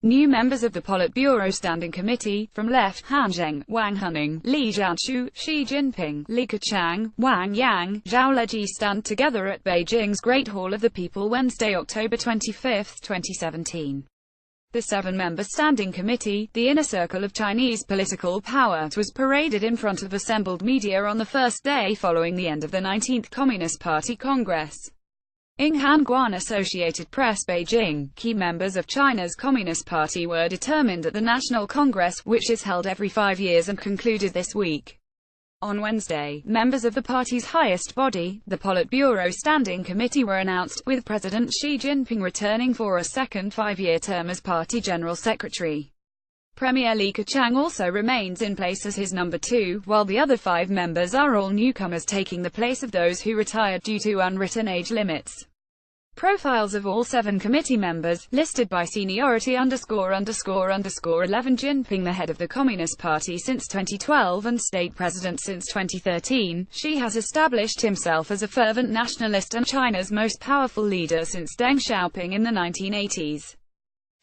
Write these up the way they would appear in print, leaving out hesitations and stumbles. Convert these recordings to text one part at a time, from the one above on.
New members of the Politburo Standing Committee, from left, Han Zheng, Wang Huning, Li Jianshu, Xi Jinping, Li Keqiang, Wang Yang, Zhao Leji stand together at Beijing's Great Hall of the People Wednesday, October 25, 2017. The seven-member Standing Committee, the inner circle of Chinese political power, was paraded in front of assembled media on the first day following the end of the 19th Communist Party Congress. In Hanguan Associated Press Beijing, key members of China's Communist Party were determined at the National Congress, which is held every 5 years and concluded this week. On Wednesday, members of the party's highest body, the Politburo Standing Committee, were announced, with President Xi Jinping returning for a second 5-year term as party general secretary. Premier Li Keqiang also remains in place as his number 2, while the other 5 members are all newcomers taking the place of those who retired due to unwritten age limits. Profiles of all 7 committee members, listed by seniority ___11 Jinping, the head of the Communist Party since 2012 and state president since 2013, Xi has established himself as a fervent nationalist and China's most powerful leader since Deng Xiaoping in the 1980s.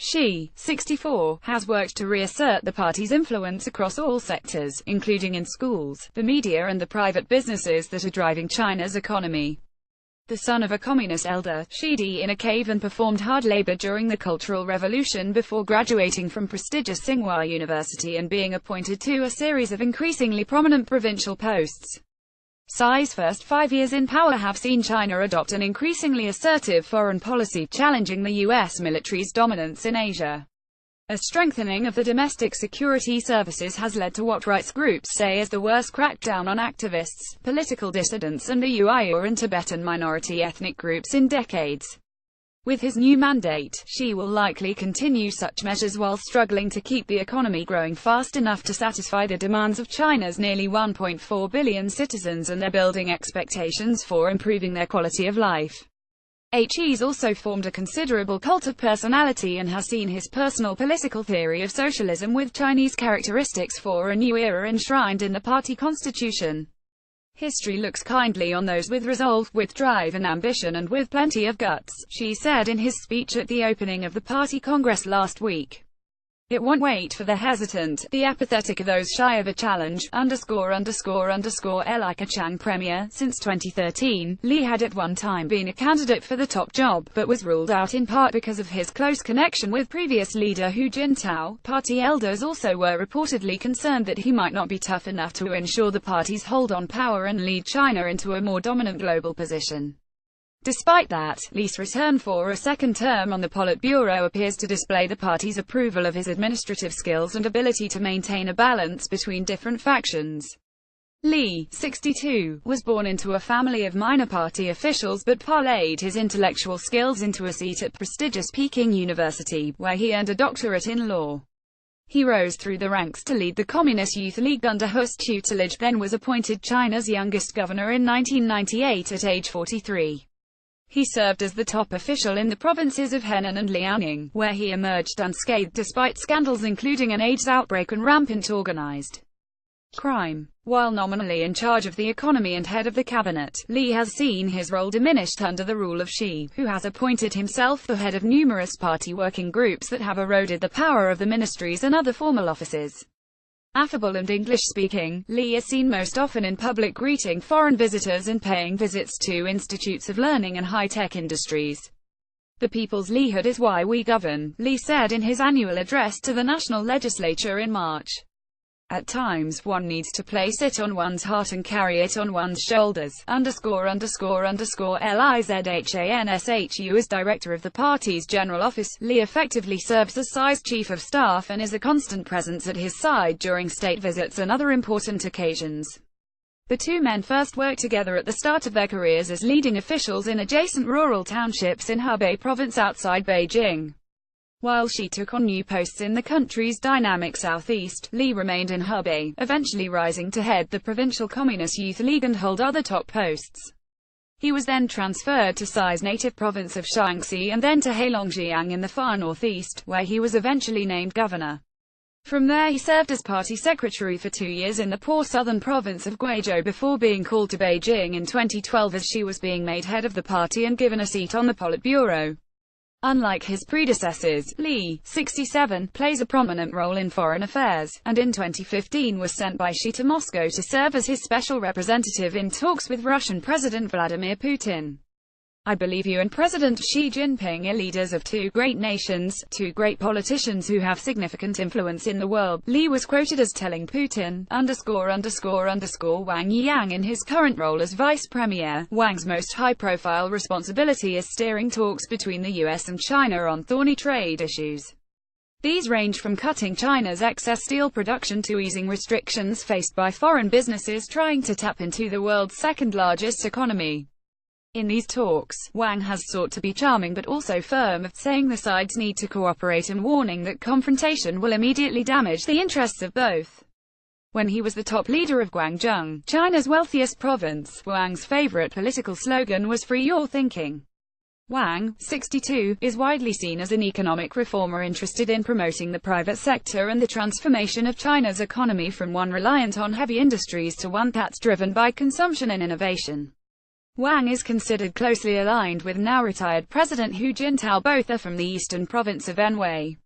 Xi, 64, has worked to reassert the party's influence across all sectors, including in schools, the media and the private businesses that are driving China's economy. The son of a communist elder, Xi died in a cave and performed hard labor during the Cultural Revolution before graduating from prestigious Tsinghua University and being appointed to a series of increasingly prominent provincial posts. Xi's first 5 years in power have seen China adopt an increasingly assertive foreign policy, challenging the U.S. military's dominance in Asia. A strengthening of the domestic security services has led to what rights groups say is the worst crackdown on activists, political dissidents and the Uyghur and Tibetan minority ethnic groups in decades. With his new mandate, Xi will likely continue such measures while struggling to keep the economy growing fast enough to satisfy the demands of China's nearly 1.4 billion citizens and their building expectations for improving their quality of life. He's also formed a considerable cult of personality and has seen his personal political theory of socialism with Chinese characteristics for a new era enshrined in the party constitution. History looks kindly on those with resolve, with drive and ambition and with plenty of guts, Xi said in his speech at the opening of the party congress last week. It won't wait for the hesitant, the apathetic or those shy of a challenge, Li Keqiang Premier. Since 2013, Li had at one time been a candidate for the top job, but was ruled out in part because of his close connection with previous leader Hu Jintao. Party elders also were reportedly concerned that he might not be tough enough to ensure the party's hold on power and lead China into a more dominant global position. Despite that, Li's return for a second term on the Politburo appears to display the party's approval of his administrative skills and ability to maintain a balance between different factions. Li, 62, was born into a family of minor party officials but parlayed his intellectual skills into a seat at prestigious Peking University, where he earned a doctorate in law. He rose through the ranks to lead the Communist Youth League under Hu's tutelage, then was appointed China's youngest governor in 1998 at age 43. He served as the top official in the provinces of Henan and Liaoning, where he emerged unscathed despite scandals including an AIDS outbreak and rampant organized crime. While nominally in charge of the economy and head of the cabinet, Li has seen his role diminished under the rule of Xi, who has appointed himself the head of numerous party working groups that have eroded the power of the ministries and other formal offices. Affable and English-speaking, Li is seen most often in public greeting foreign visitors and paying visits to institutes of learning and high-tech industries. The people's Lihood is why we govern, Li said in his annual address to the national legislature in March. At times, one needs to place it on one's heart and carry it on one's shoulders. ___LIZHANSHU as director of the party's general office, Li effectively serves as Xi's chief of staff and is a constant presence at his side during state visits and other important occasions. The two men first worked together at the start of their careers as leading officials in adjacent rural townships in Hebei province outside Beijing. While Xi took on new posts in the country's dynamic southeast, Li remained in Hebei, eventually rising to head the Provincial Communist Youth League and hold other top posts. He was then transferred to Xi's native province of Shaanxi and then to Heilongjiang in the far northeast, where he was eventually named governor. From there he served as party secretary for 2 years in the poor southern province of Guizhou before being called to Beijing in 2012 as Xi was being made head of the party and given a seat on the Politburo. Unlike his predecessors, Li, 67, plays a prominent role in foreign affairs, and in 2015 was sent by Xi to Moscow to serve as his special representative in talks with Russian President Vladimir Putin. I believe you and President Xi Jinping are leaders of two great nations, two great politicians who have significant influence in the world, Li was quoted as telling Putin, Wang Yang in his current role as vice premier. Wang's most high-profile responsibility is steering talks between the US and China on thorny trade issues. These range from cutting China's excess steel production to easing restrictions faced by foreign businesses trying to tap into the world's second-largest economy. In these talks, Wang has sought to be charming but also firm, saying the sides need to cooperate and warning that confrontation will immediately damage the interests of both. When he was the top leader of Guangdong, China's wealthiest province, Wang's favorite political slogan was "Free your thinking." Wang, 62, is widely seen as an economic reformer interested in promoting the private sector and the transformation of China's economy from one reliant on heavy industries to one that's driven by consumption and innovation. Wang is considered closely aligned with now-retired President Hu Jintao, both are from the eastern province of Anhui.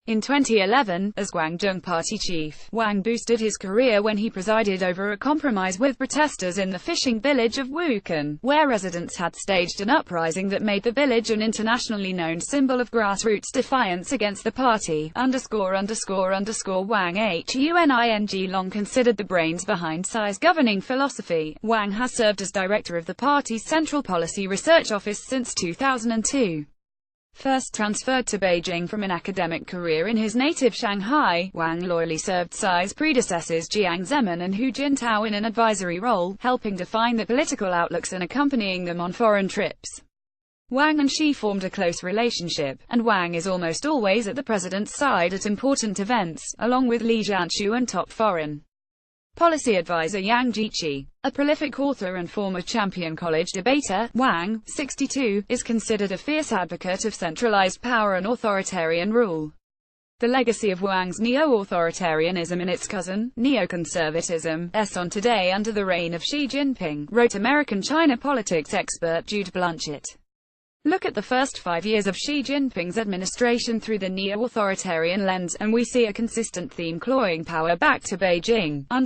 In 2011, as Guangdong Party chief, Wang boosted his career when he presided over a compromise with protesters in the fishing village of Wukan, where residents had staged an uprising that made the village an internationally known symbol of grassroots defiance against the party. Wang Huning, long considered the brains behind Xi's governing philosophy. Wang has served as director of the party's Central Policy Research Office since 2002. First transferred to Beijing from an academic career in his native Shanghai, Wang loyally served Xi's predecessors Jiang Zemin and Hu Jintao in an advisory role, helping define their political outlooks and accompanying them on foreign trips. Wang and Xi formed a close relationship, and Wang is almost always at the president's side at important events, along with Li Jianchu and top foreign policy advisor Yang Jiechi. A prolific author and former champion college debater, Wang, 62, is considered a fierce advocate of centralized power and authoritarian rule. The legacy of Wang's neo-authoritarianism and its cousin, neoconservatism, is on today under the reign of Xi Jinping, wrote American China politics expert Jude Blanchett. Look at the first 5 years of Xi Jinping's administration through the neo-authoritarian lens, and we see a consistent theme: clawing power back to Beijing. Zhao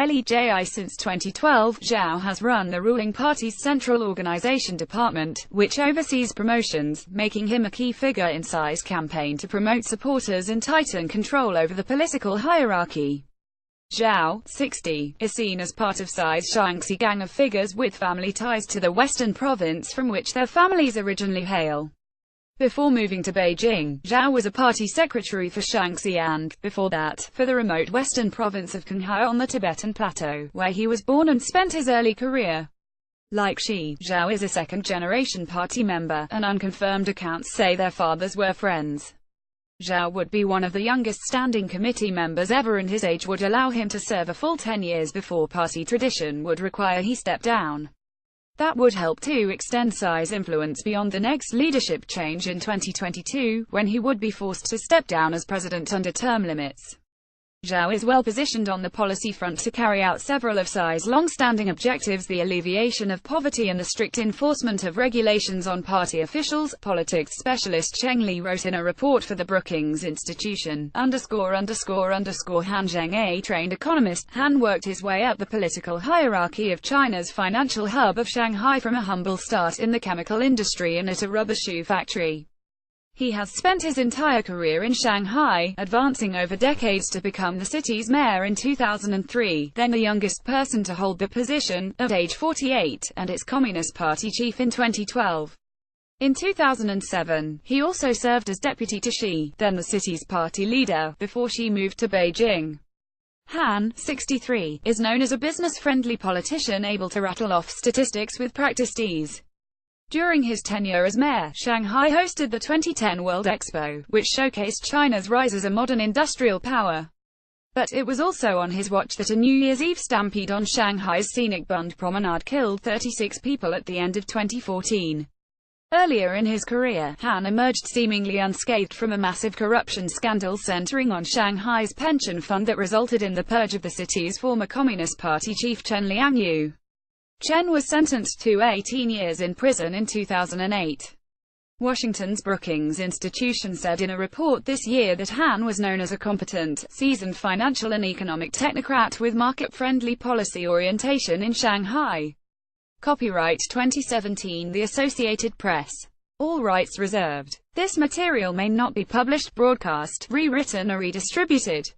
Liji. Since 2012, Zhao has run the ruling party's Central Organization Department, which oversees promotions, making him a key figure in Xi's campaign to promote supporters and tighten control over the political hierarchy. Zhao, 60, is seen as part of Xi's Shaanxi gang of figures with family ties to the western province from which their families originally hail. Before moving to Beijing, Zhao was a party secretary for Shaanxi and, before that, for the remote western province of Qinghai on the Tibetan Plateau, where he was born and spent his early career. Like Xi, Zhao is a second-generation party member, and unconfirmed accounts say their fathers were friends. Zhao would be one of the youngest standing committee members ever, and his age would allow him to serve a full 10 years before party tradition would require he step down. That would help to extend Xi's influence beyond the next leadership change in 2022, when he would be forced to step down as president under term limits. Zhao is well positioned on the policy front to carry out several of Xi's long-standing objectives: the alleviation of poverty and the strict enforcement of regulations on party officials. Politics specialist Cheng Li wrote in a report for the Brookings Institution, Han Zheng, a trained economist, Han worked his way up the political hierarchy of China's financial hub of Shanghai from a humble start in the chemical industry and at a rubber shoe factory. He has spent his entire career in Shanghai, advancing over decades to become the city's mayor in 2003, then the youngest person to hold the position, at age 48, and its Communist Party chief in 2012. In 2007, he also served as deputy to Xi, then the city's party leader, before Xi moved to Beijing. Han, 63, is known as a business-friendly politician able to rattle off statistics with practiced ease. During his tenure as mayor, Shanghai hosted the 2010 World Expo, which showcased China's rise as a modern industrial power. But it was also on his watch that a New Year's Eve stampede on Shanghai's scenic Bund Promenade killed 36 people at the end of 2014. Earlier in his career, Han emerged seemingly unscathed from a massive corruption scandal centering on Shanghai's pension fund that resulted in the purge of the city's former Communist Party chief Chen Liangyu. Chen was sentenced to 18 years in prison in 2008. Washington's Brookings Institution said in a report this year that Han was known as a competent, seasoned financial and economic technocrat with market-friendly policy orientation in Shanghai. Copyright 2017 The Associated Press. All rights reserved. This material may not be published, broadcast, rewritten or redistributed.